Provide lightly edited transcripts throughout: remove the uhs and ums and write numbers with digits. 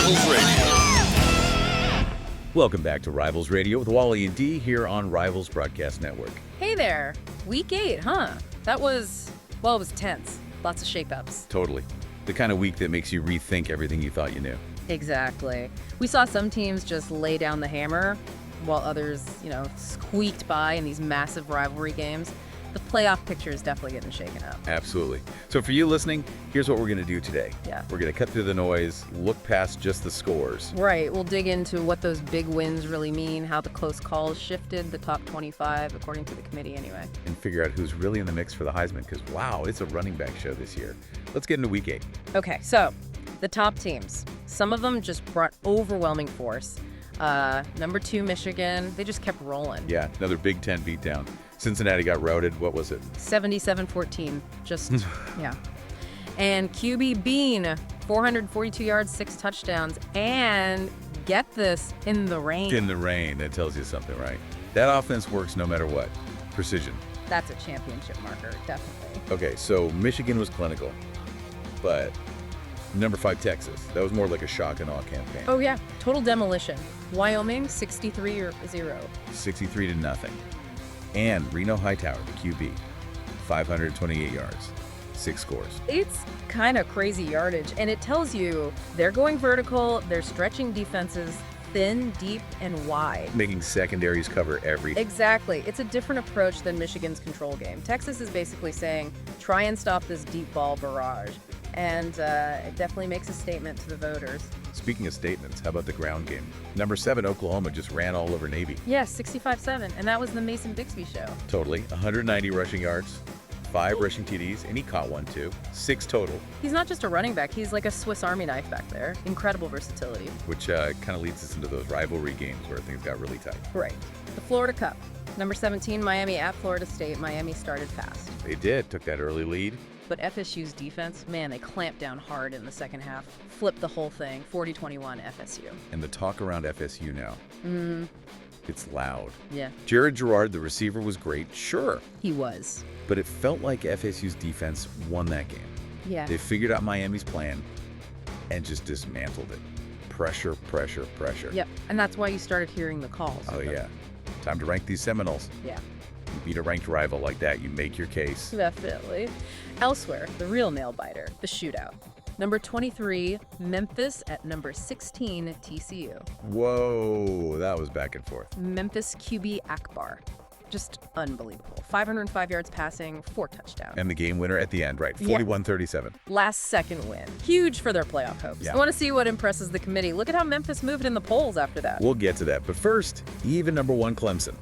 Rivals Radio. Welcome back to Rivals Radio with Wally and Dee here on Rivals Broadcast Network. Hey there. Week 8, huh? That was, well, it was tense. Lots of shakeups. Totally. The kind of week that makes you rethink everything you thought you knew. Exactly. We saw some teams just lay down the hammer, while others, squeaked by in these massive rivalry games. The playoff picture is definitely getting shaken up. Absolutely. So for you listening, here's what we're going to do today. Yeah. We're going to cut through the noise, look past just the scores. Right. We'll dig into what those big wins really mean, how the close calls shifted the top 25, according to the committee anyway. And figure out who's really in the mix for the Heisman, because, wow, it's a running back show this year. Let's get into Week 8. Okay, so the top teams. Some of them just brought overwhelming force. Number 2, Michigan, they just kept rolling. Yeah, another Big Ten beatdown. Cincinnati got routed. What was it? 77-14. Just, yeah. And QB Bean, 442 yards, 6 touchdowns, and get this, in the rain. In the rain. That tells you something, right? That offense works no matter what. Precision. That's a championship marker, definitely. Okay, so Michigan was clinical, but number 5, Texas. That was more like a shock and awe campaign. Oh, yeah. Total demolition. Wyoming, 63-0. 63-0. And Reno Hightower, the QB, 528 yards, 6 scores. It's kind of crazy yardage, and it tells you they're going vertical, they're stretching defenses thin, deep, and wide. Making secondaries cover everything. Exactly. It's a different approach than Michigan's control game. Texas is basically saying, try and stop this deep ball barrage. And it definitely makes a statement to the voters. Speaking of statements, how about the ground game? Number 7, Oklahoma just ran all over Navy. Yes, 65-7, and that was the Mason Bixby show. Totally. 190 rushing yards, 5 rushing TDs, and he caught one too. 6 total. He's not just a running back, he's like a Swiss Army knife back there. Incredible versatility. Which kind of leads us into those rivalry games where things got really tight. Right. The Florida Cup. Number 17, Miami at Florida State. Miami started fast. They did. Took that early lead. But FSU's defense, man, they clamped down hard in the second half. Flipped the whole thing, 40-21 FSU. And the talk around FSU now. It's loud. Yeah. Jared Gerard, the receiver, was great. Sure. He was. But it felt like FSU's defense won that game. Yeah. They figured out Miami's plan and just dismantled it. Pressure, pressure, pressure. Yep. And that's why you started hearing the calls. Oh, yeah. Time to rank these Seminoles. Yeah. You beat a ranked rival like that, you make your case. Definitely. Elsewhere, the real nail-biter, the shootout. Number 23, Memphis at number 16, TCU. Whoa, that was back and forth. Memphis QB Akbar. Just unbelievable. 505 yards passing, 4 touchdowns. And the game winner at the end, right? 41-37. Last second win. Huge for their playoff hopes. Yeah. I want to see what impresses the committee. Look at how Memphis moved in the polls after that. We'll get to that. But first, even number 1 Clemson.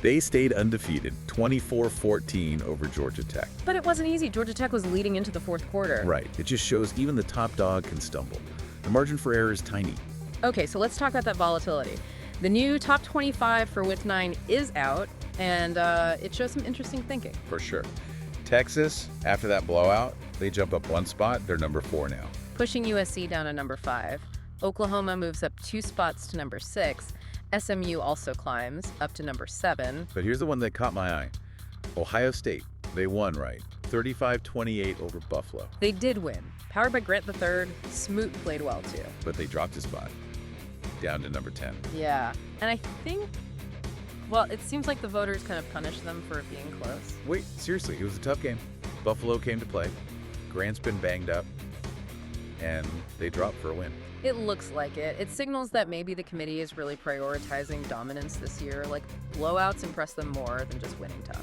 They stayed undefeated, 24-14 over Georgia Tech. But it wasn't easy. Georgia Tech was leading into the fourth quarter. Right. It just shows even the top dog can stumble. The margin for error is tiny. Okay, so let's talk about that volatility. The new top 25 for Week 9 is out, and it shows some interesting thinking. For sure. Texas, after that blowout, they jump up 1 spot. They're number 4 now. Pushing USC down to number 5. Oklahoma moves up 2 spots to number 6. SMU also climbs up to number 7. But here's the one that caught my eye. Ohio State, they won, right? 35-28 over Buffalo. They did win. Powered by Grant III, Smoot played well too. But they dropped a spot, down to number 10. Yeah, and I think, well, it seems like the voters kind of punished them for being close. Wait, seriously, it was a tough game. Buffalo came to play. Grant's been banged up, and they dropped for a win. It looks like it. It signals that maybe the committee is really prioritizing dominance this year. Like, blowouts impress them more than just winning tough.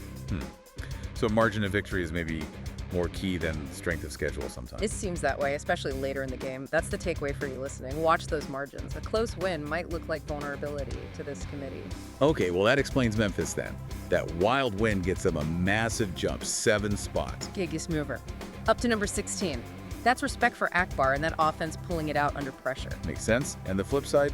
So margin of victory is maybe more key than strength of schedule sometimes. It seems that way, especially later in the game. That's the takeaway for you listening. Watch those margins. A close win might look like vulnerability to this committee. Okay, well, that explains Memphis then. That wild win gets them a massive jump, 7 spots. Biggest mover. Up to number 16. That's respect for Akbar and that offense pulling it out under pressure. Makes sense. And the flip side,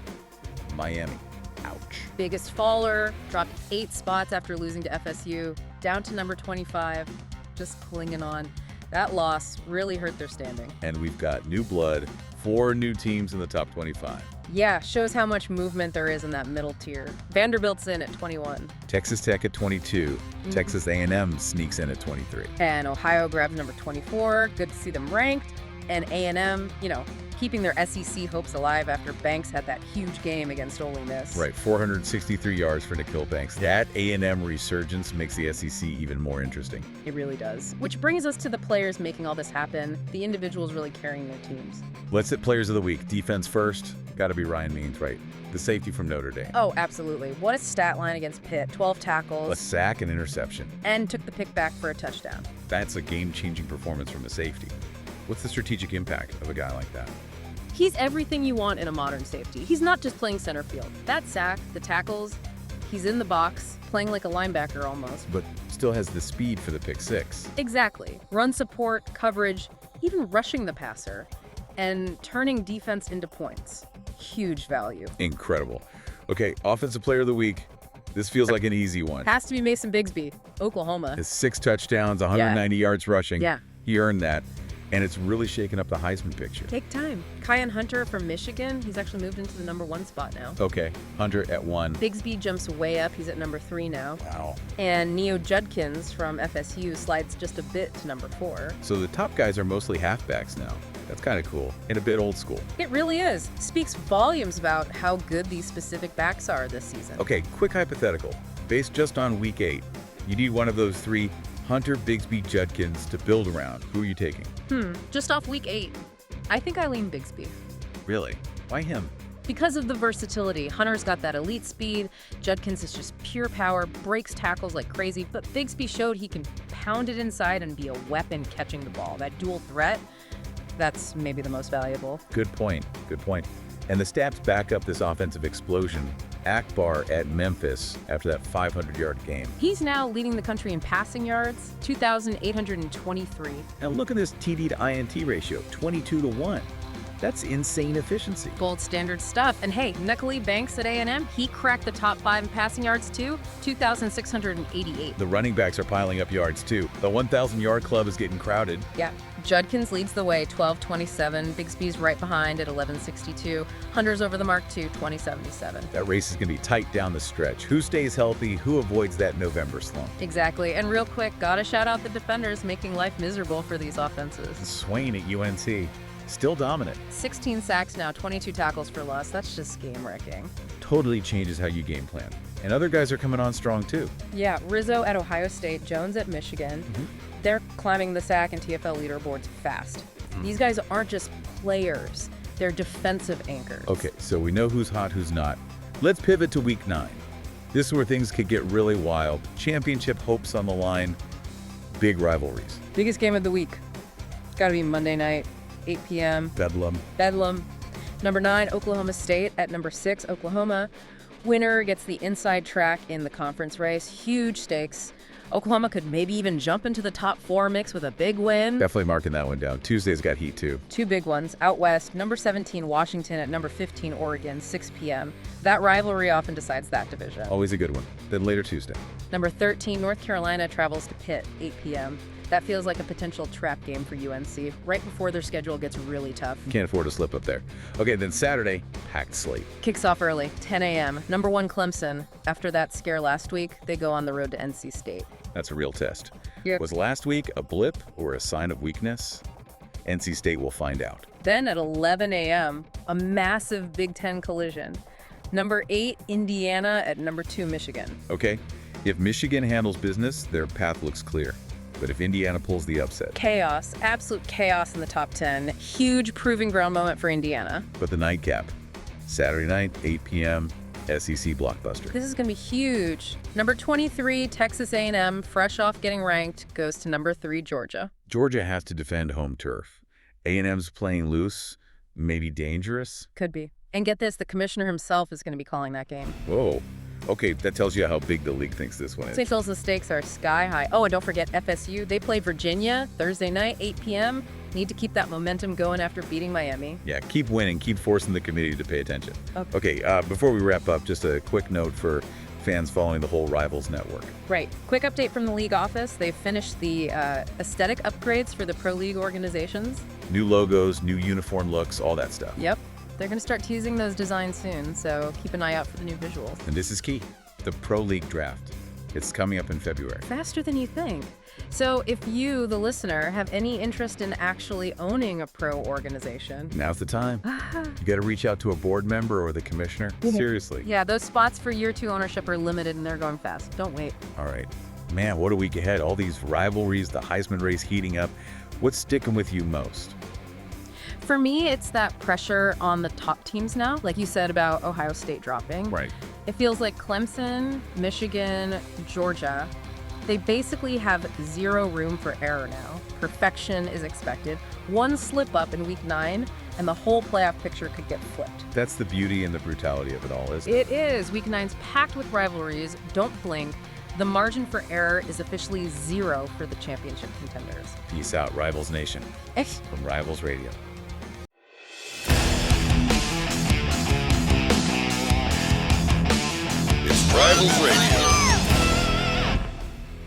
Miami. Ouch. Biggest faller, dropped 8 spots after losing to FSU, down to number 25, just clinging on. That loss really hurt their standing. And we've got new blood, 4 new teams in the top 25. Yeah, shows how much movement there is in that middle tier. Vanderbilt's in at 21. Texas Tech at 22. Texas A&M sneaks in at 23. And Ohio grabs number 24. Good to see them ranked. And A&M, keeping their SEC hopes alive after Banks had that huge game against Ole Miss. Right, 463 yards for Nikhil Banks. That A&M resurgence makes the SEC even more interesting. It really does. Which brings us to the players making all this happen, the individuals really carrying their teams. Let's hit players of the week. Defense first. Got to be Ryan Means, right? The safety from Notre Dame. Oh, absolutely. What a stat line against Pitt. 12 tackles. A sack and interception. And took the pick back for a touchdown. That's a game-changing performance from a safety. What's the strategic impact of a guy like that? He's everything you want in a modern safety. He's not just playing center field. That sack, the tackles, he's in the box, playing like a linebacker almost. But still has the speed for the pick six. Exactly. Run support, coverage, even rushing the passer, and turning defense into points. Huge value. Incredible. Okay, offensive player of the week. This feels like an easy one. Has to be Mason Bigsby, Oklahoma. His 6 touchdowns, 190 yards rushing. Yeah. He earned that. And it's really shaken up the Heisman picture. Take time. Kyan Hunter from Michigan, he's actually moved into the #1 spot now. Okay, Hunter at 1. Bigsby jumps way up. He's at #3 now. Wow. And Neo Judkins from FSU slides just a bit to #4. So the top guys are mostly halfbacks now. That's kind of cool and a bit old school. It really is. Speaks volumes about how good these specific backs are this season. Okay, quick hypothetical. Based just on week 8, you need one of those 3 Hunter, Bigsby, Judkins to build around. Who are you taking? Just off week 8, I think I lean Bigsby. Really? Why him? Because of the versatility. Hunter's got that elite speed. Judkins is just pure power, breaks tackles like crazy. But Bigsby showed he can pound it inside and be a weapon catching the ball. That dual threat, that's maybe the most valuable. Good point. Good point. And the stats back up this offensive explosion. Akbar at Memphis after that 500-yard game. He's now leading the country in passing yards, 2,823. And look at this TD to INT ratio, 22-1. That's insane efficiency. Gold standard stuff. And hey, Nikhil Banks at A&M, he cracked the top 5 in passing yards too, 2,688. The running backs are piling up yards too. The 1,000-yard club is getting crowded. Yeah. Judkins leads the way, 1227. Bigsby's right behind at 1162. Hunter's over the mark too, 2077. That race is going to be tight down the stretch. Who stays healthy? Who avoids that November slump? Exactly. And real quick, gotta shout out the defenders making life miserable for these offenses. Swain at UNC. Still dominant. 16 sacks now, 22 tackles for loss. That's just game-wrecking. Totally changes how you game plan. And other guys are coming on strong too. Yeah, Rizzo at Ohio State, Jones at Michigan. They're climbing the sack and TFL leaderboards fast. These guys aren't just players. They're defensive anchors. Okay, so we know who's hot, who's not. Let's pivot to week 9. This is where things could get really wild. Championship hopes on the line. Big rivalries. Biggest game of the week. Gotta be Monday night, 8 p.m. Bedlam. Bedlam. Number 9, Oklahoma State at number 6, Oklahoma. Winner gets the inside track in the conference race. Huge stakes. Oklahoma could maybe even jump into the top 4 mix with a big win. Definitely marking that one down. Tuesday's got heat too. 2 big ones. Out west, number 17, Washington at number 15, Oregon, 6 p.m. That rivalry often decides that division. Always a good one. Then later Tuesday. Number 13, North Carolina travels to Pitt, 8 p.m. That feels like a potential trap game for UNC, right before their schedule gets really tough. Can't afford to slip up there. Okay, then Saturday, packed slate. Kicks off early, 10 a.m. Number 1, Clemson. After that scare last week, they go on the road to NC State. That's a real test. Yep. Was last week a blip or a sign of weakness? NC State will find out. Then at 11 a.m., a massive Big Ten collision. Number 8, Indiana at number 2, Michigan. Okay, if Michigan handles business, their path looks clear. But if Indiana pulls the upset. Chaos, absolute chaos in the top 10. Huge proving ground moment for Indiana. But the nightcap, Saturday night, 8 p.m., SEC blockbuster. This is going to be huge. Number 23, Texas A&M, fresh off getting ranked, goes to number 3, Georgia. Georgia has to defend home turf. A&M's playing loose, maybe dangerous. Could be. And get this, the commissioner himself is going to be calling that game. Whoa. Okay, that tells you how big the league thinks this one is. St. Phil's, the stakes are sky high. Oh, and don't forget FSU. They play Virginia Thursday night, 8 p.m. Need to keep that momentum going after beating Miami. Yeah, keep winning. Keep forcing the committee to pay attention. Okay. Before we wrap up, just a quick note for fans following the whole Rivals network. Right. Quick update from the league office. They've finished the aesthetic upgrades for the pro league organizations. New logos, new uniform looks, all that stuff. Yep. They're going to start teasing those designs soon, so keep an eye out for the new visuals. And this is key, the Pro League draft. It's coming up in February. Faster than you think. So if you, the listener, have any interest in actually owning a pro organization, Now's the time. You got to reach out to a board member or the commissioner. Seriously. yeah, those spots for year 2 ownership are limited and they're going fast. Don't wait. All right. Man, what a week ahead. All these rivalries, the Heisman race heating up. What's sticking with you most? For me, it's that pressure on the top teams now, like you said about Ohio State dropping. Right. It feels like Clemson, Michigan, Georgia, they basically have zero room for error now. Perfection is expected. One slip up in week 9, and the whole playoff picture could get flipped. That's the beauty and the brutality of it all, isn't it? It is. Week 9's packed with rivalries. Don't blink. The margin for error is officially 0 for the championship contenders. Peace out, Rivals Nation. Eh. From Rivals Radio. It's Rivals Radio.